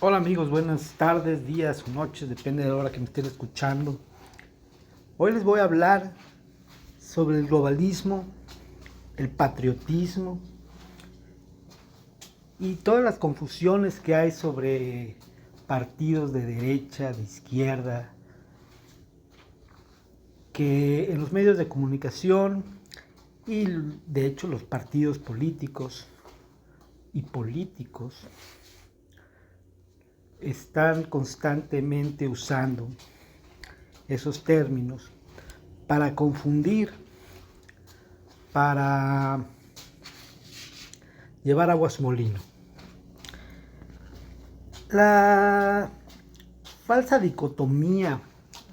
Hola amigos, buenas tardes, días o noches, depende de la hora que me estén escuchando. Hoy les voy a hablar sobre el globalismo, el patriotismo y todas las confusiones que hay sobre partidos de derecha, de izquierda, que en los medios de comunicación y de hecho los partidos políticos y políticos están constantemente usando esos términos para confundir, para llevar agua a su molino. La falsa dicotomía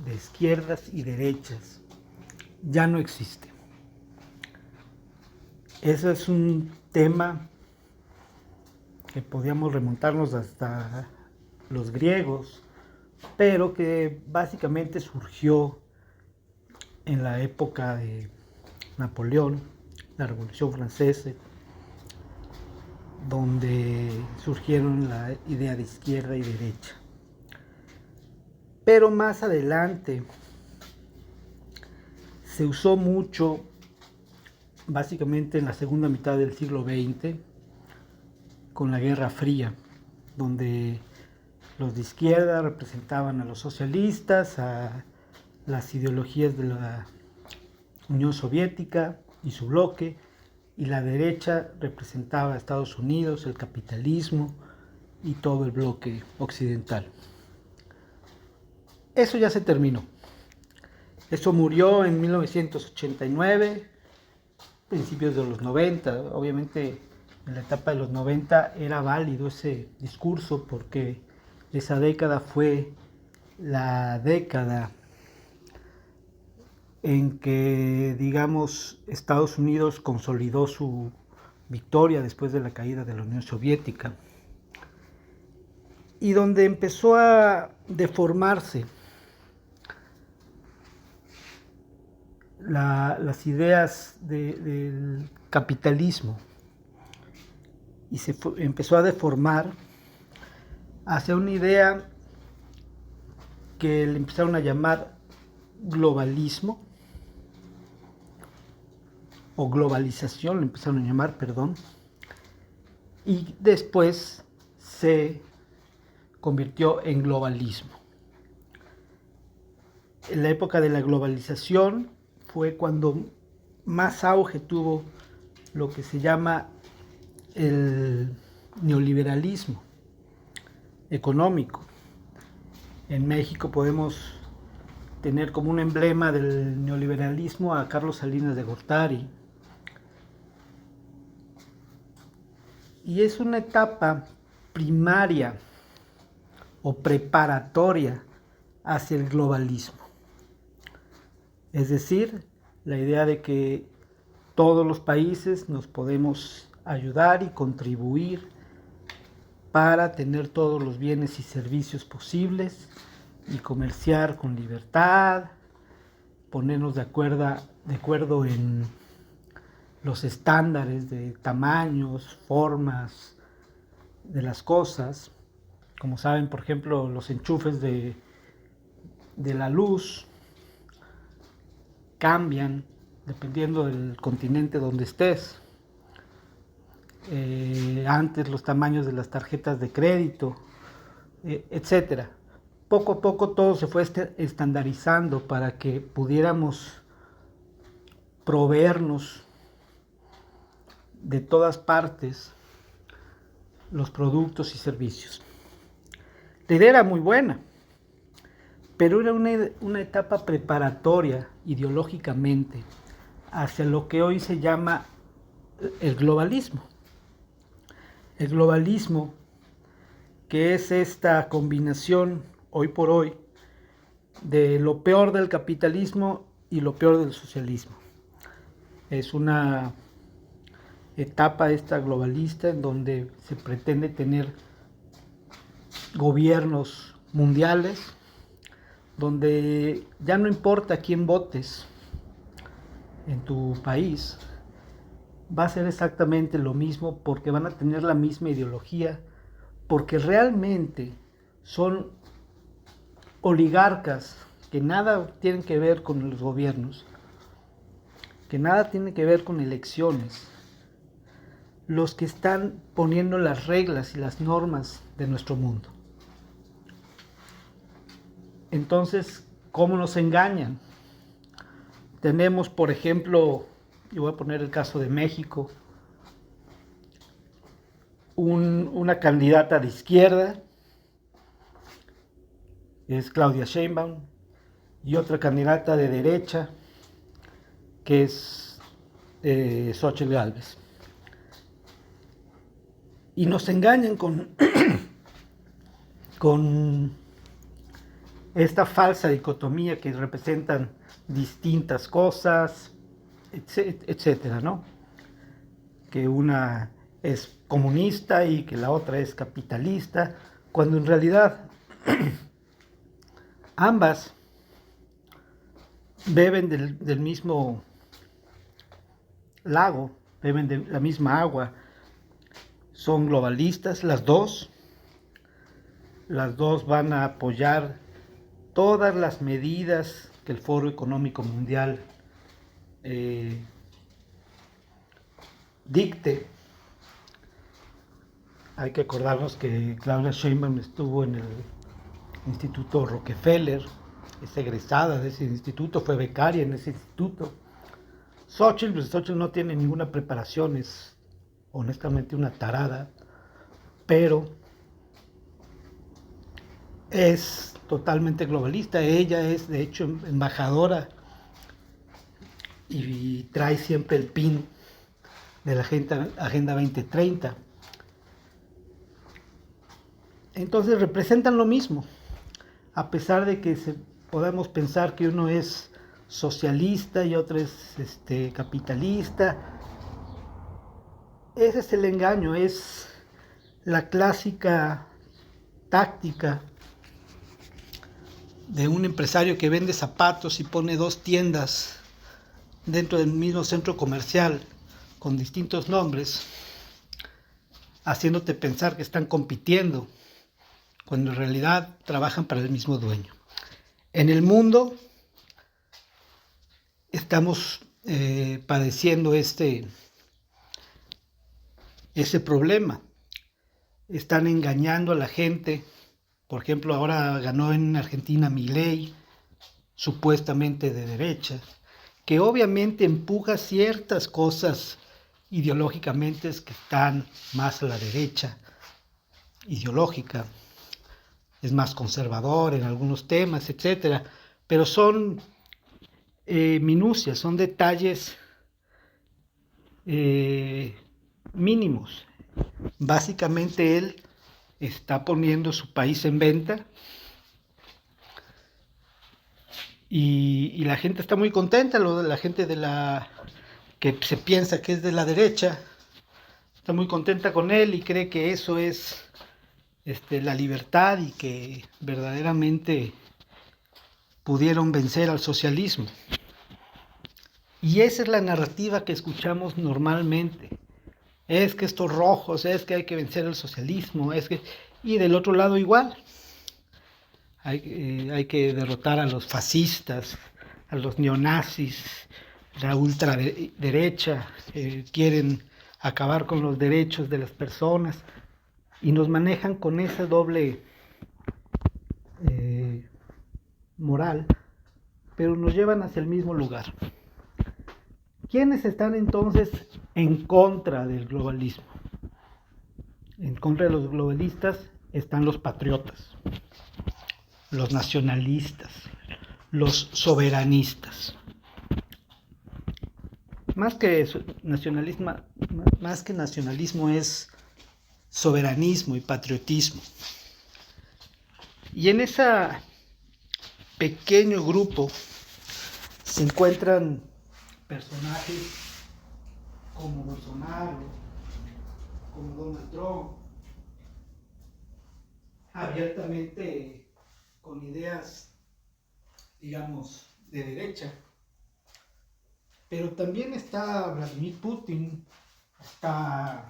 de izquierdas y derechas ya no existe. Ese es un tema que podíamos remontarnos hasta los griegos, pero que básicamente surgió en la época de Napoleón, la Revolución Francesa, donde surgieron la idea de izquierda y derecha. Pero más adelante se usó mucho, básicamente en la segunda mitad del siglo XX, con la Guerra Fría, donde los de izquierda representaban a los socialistas, a las ideologías de la Unión Soviética y su bloque, y la derecha representaba a Estados Unidos, el capitalismo y todo el bloque occidental. Eso ya se terminó. Eso murió en 1989, principios de los 90. Obviamente en la etapa de los 90 era válido ese discurso porque esa década fue la década en que, digamos, Estados Unidos consolidó su victoria después de la caída de la Unión Soviética y donde empezó a deformarse las ideas del capitalismo y empezó a deformar hacia una idea que le empezaron a llamar globalismo o globalización, le empezaron a llamar, perdón, y después se convirtió en globalismo. En la época de la globalización fue cuando más auge tuvo lo que se llama el neoliberalismo económico. En México podemos tener como un emblema del neoliberalismo a Carlos Salinas de Gortari. Y es una etapa primaria o preparatoria hacia el globalismo. Es decir, la idea de que todos los países nos podemos ayudar y contribuir para tener todos los bienes y servicios posibles y comerciar con libertad, ponernos de acuerdo en los estándares de tamaños, formas de las cosas. Como saben, por ejemplo, los enchufes de la luz cambian dependiendo del continente donde estés. Antes los tamaños de las tarjetas de crédito, etcétera. Poco a poco todo se fue estandarizando para que pudiéramos proveernos de todas partes los productos y servicios. La idea era muy buena, pero era una etapa preparatoria ideológicamente hacia lo que hoy se llama el globalismo. El globalismo, que es esta combinación hoy por hoy de lo peor del capitalismo y lo peor del socialismo. Es una etapa esta globalista en donde se pretende tener gobiernos mundiales, donde ya no importa quién votes en tu país, va a ser exactamente lo mismo porque van a tener la misma ideología, porque realmente son oligarcas que nada tienen que ver con los gobiernos, que nada tienen que ver con elecciones, los que están poniendo las reglas y las normas de nuestro mundo. Entonces, ¿cómo nos engañan? Tenemos, por ejemplo, yo voy a poner el caso de México, una candidata de izquierda, es Claudia Sheinbaum, y otra candidata de derecha, que es Xóchitl Gálvez. Y nos engañan con esta falsa dicotomía que representan distintas cosas, etcétera, ¿no? Que una es comunista y que la otra es capitalista, cuando en realidad ambas beben del mismo lago, beben de la misma agua, son globalistas las dos van a apoyar todas las medidas que el Foro Económico Mundial dicte. Hay que acordarnos que Claudia Sheinbaum estuvo en el Instituto Rockefeller, es egresada de ese instituto, fue becaria en ese instituto. Xóchitl no tiene ninguna preparación, es honestamente una tarada, pero es totalmente globalista. Ella es de hecho embajadora y trae siempre el pin de la Agenda 2030. Entonces representan lo mismo, a pesar de que podamos pensar que uno es socialista y otro es capitalista. Ese es el engaño, es la clásica táctica de un empresario que vende zapatos y pone dos tiendas dentro del mismo centro comercial con distintos nombres, haciéndote pensar que están compitiendo, cuando en realidad trabajan para el mismo dueño. En el mundo estamos padeciendo ese problema. Están engañando a la gente. Por ejemplo, ahora ganó en Argentina Milei, supuestamente de derecha, que obviamente empuja ciertas cosas ideológicamente que están más a la derecha ideológica, es más conservador en algunos temas, etcétera, pero son minucias, son detalles mínimos. Básicamente él está poniendo su país en venta y la gente está muy contenta, la gente que se piensa que es de la derecha está muy contenta con él y cree que eso es la libertad y que verdaderamente pudieron vencer al socialismo. Y esa es la narrativa que escuchamos normalmente. Es que estos rojos, es que hay que vencer al socialismo, y del otro lado igual. Hay que derrotar a los fascistas, a los neonazis, la ultraderecha, quieren acabar con los derechos de las personas y nos manejan con esa doble moral, pero nos llevan hacia el mismo lugar. ¿Quiénes están entonces en contra del globalismo? En contra de los globalistas están los patriotas, los nacionalistas, los soberanistas. Más que nacionalismo es soberanismo y patriotismo. Y en ese pequeño grupo se encuentran personajes como Bolsonaro, como Donald Trump, abiertamente con ideas, digamos, de derecha. Pero también está Vladimir Putin, está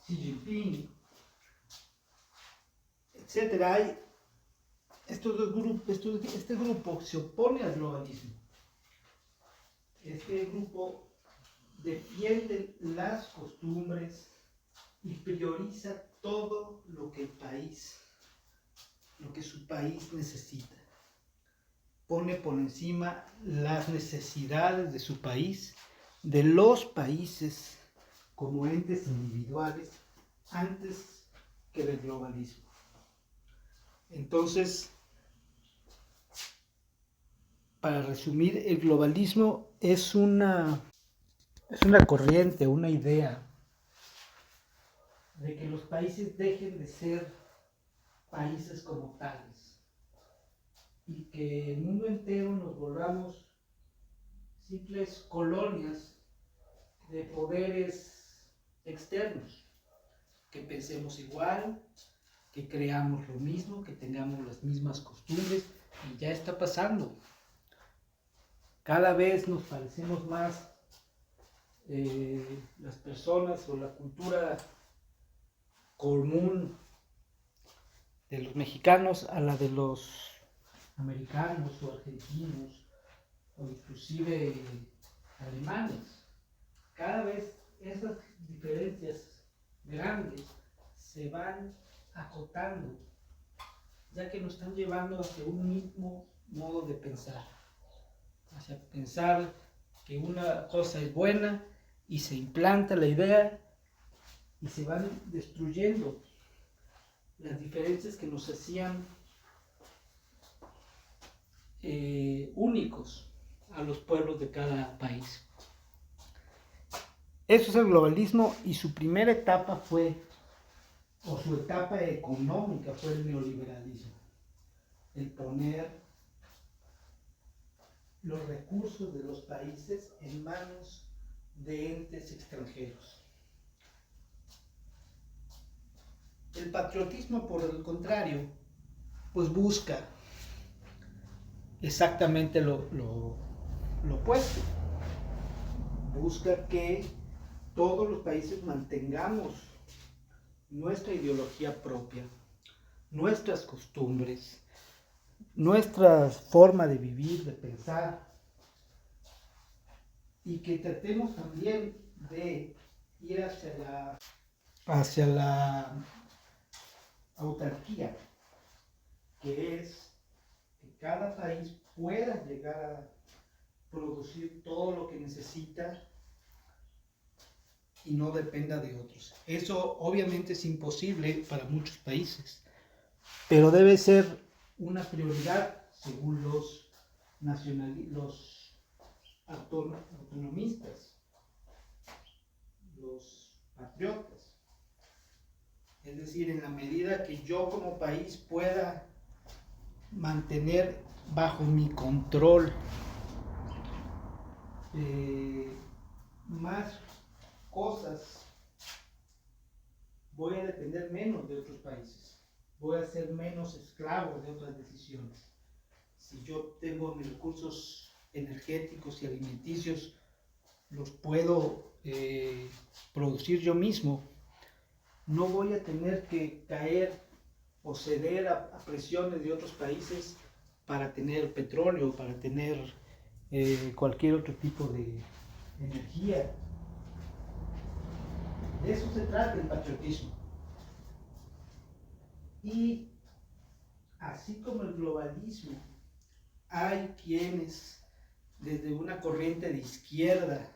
Xi Jinping, etcétera. Hay estos dos grupos, este grupo se opone al globalismo. Este grupo defiende las costumbres y prioriza todo lo que su país necesita. Pone por encima las necesidades de su país, de los países como entes individuales, antes que del globalismo. Entonces, para resumir, el globalismo es una corriente, una idea de que los países dejen de ser países como tales y que el mundo entero nos volvamos simples colonias de poderes externos, que pensemos igual, que creamos lo mismo, que tengamos las mismas costumbres, y ya está pasando. Cada vez nos parecemos más las personas o la cultura común de los mexicanos a la de los americanos o argentinos o inclusive alemanes. Cada vez esas diferencias grandes se van acotando, ya que nos están llevando hacia un mismo modo de pensar, hacia pensar que una cosa es buena y se implanta la idea y se van destruyendo las diferencias que nos hacían únicos a los pueblos de cada país. Eso es el globalismo, y su primera etapa fue, o su etapa económica fue el neoliberalismo. El poner los recursos de los países en manos de entes extranjeros. El patriotismo, por el contrario, pues busca exactamente lo opuesto. Busca que todos los países mantengamos nuestra ideología propia, nuestras costumbres, nuestra forma de vivir, de pensar, y que tratemos también de ir hacia la autarquía, que es que cada país pueda llegar a producir todo lo que necesita y no dependa de otros. Eso obviamente es imposible para muchos países, pero debe ser una prioridad según los autonomistas, los patriotas. Es decir, en la medida que yo como país pueda mantener bajo mi control más cosas, voy a depender menos de otros países, voy a ser menos esclavo de otras decisiones. Si yo tengo mis recursos energéticos y alimenticios, los puedo producir yo mismo, no voy a tener que caer o ceder a presiones de otros países para tener petróleo, para tener cualquier otro tipo de energía. De eso se trata el patriotismo. Y así como el globalismo, hay quienes desde una corriente de izquierda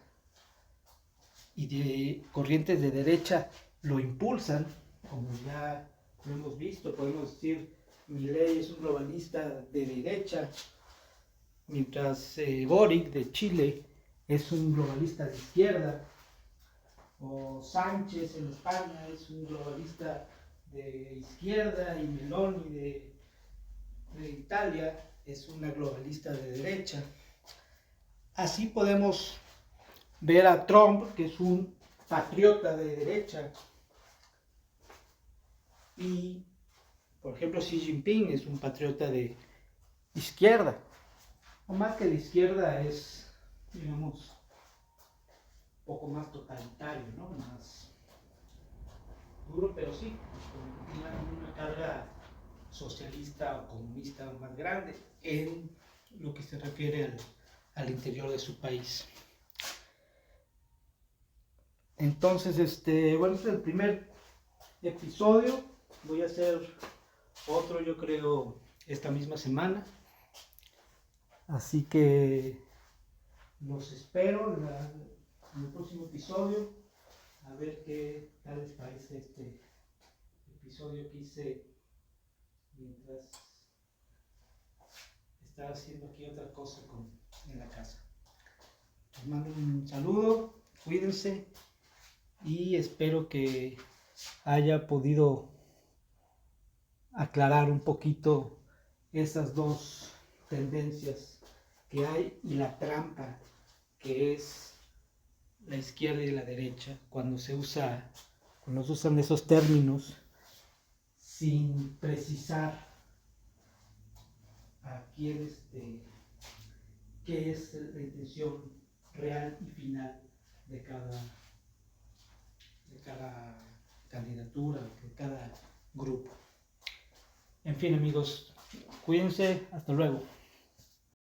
y de corrientes de derecha lo impulsan, como ya lo hemos visto. Podemos decir, Milei es un globalista de derecha, mientras Boric de Chile es un globalista de izquierda, o Sánchez en España es un globalista de izquierda, y Meloni de Italia es una globalista de derecha. Así podemos ver a Trump, que es un patriota de derecha, y por ejemplo Xi Jinping es un patriota de izquierda, o más que de izquierda, es, digamos, un poco más totalitario, ¿no? Más duro, pero sí, con una carga socialista o comunista más grande en lo que se refiere al interior de su país. Entonces, bueno, este es el primer episodio. Voy a hacer otro, yo creo, esta misma semana. Así que los espero en el próximo episodio. A ver qué tal les parece este episodio que hice mientras estaba haciendo aquí otra cosa en la casa. Les mando un saludo, cuídense y espero que haya podido aclarar un poquito esas dos tendencias que hay y la trampa que es la izquierda y la derecha cuando se usan esos términos sin precisar a quién qué es la intención real y final de cada candidatura, de cada grupo. En fin, amigos, cuídense, hasta luego.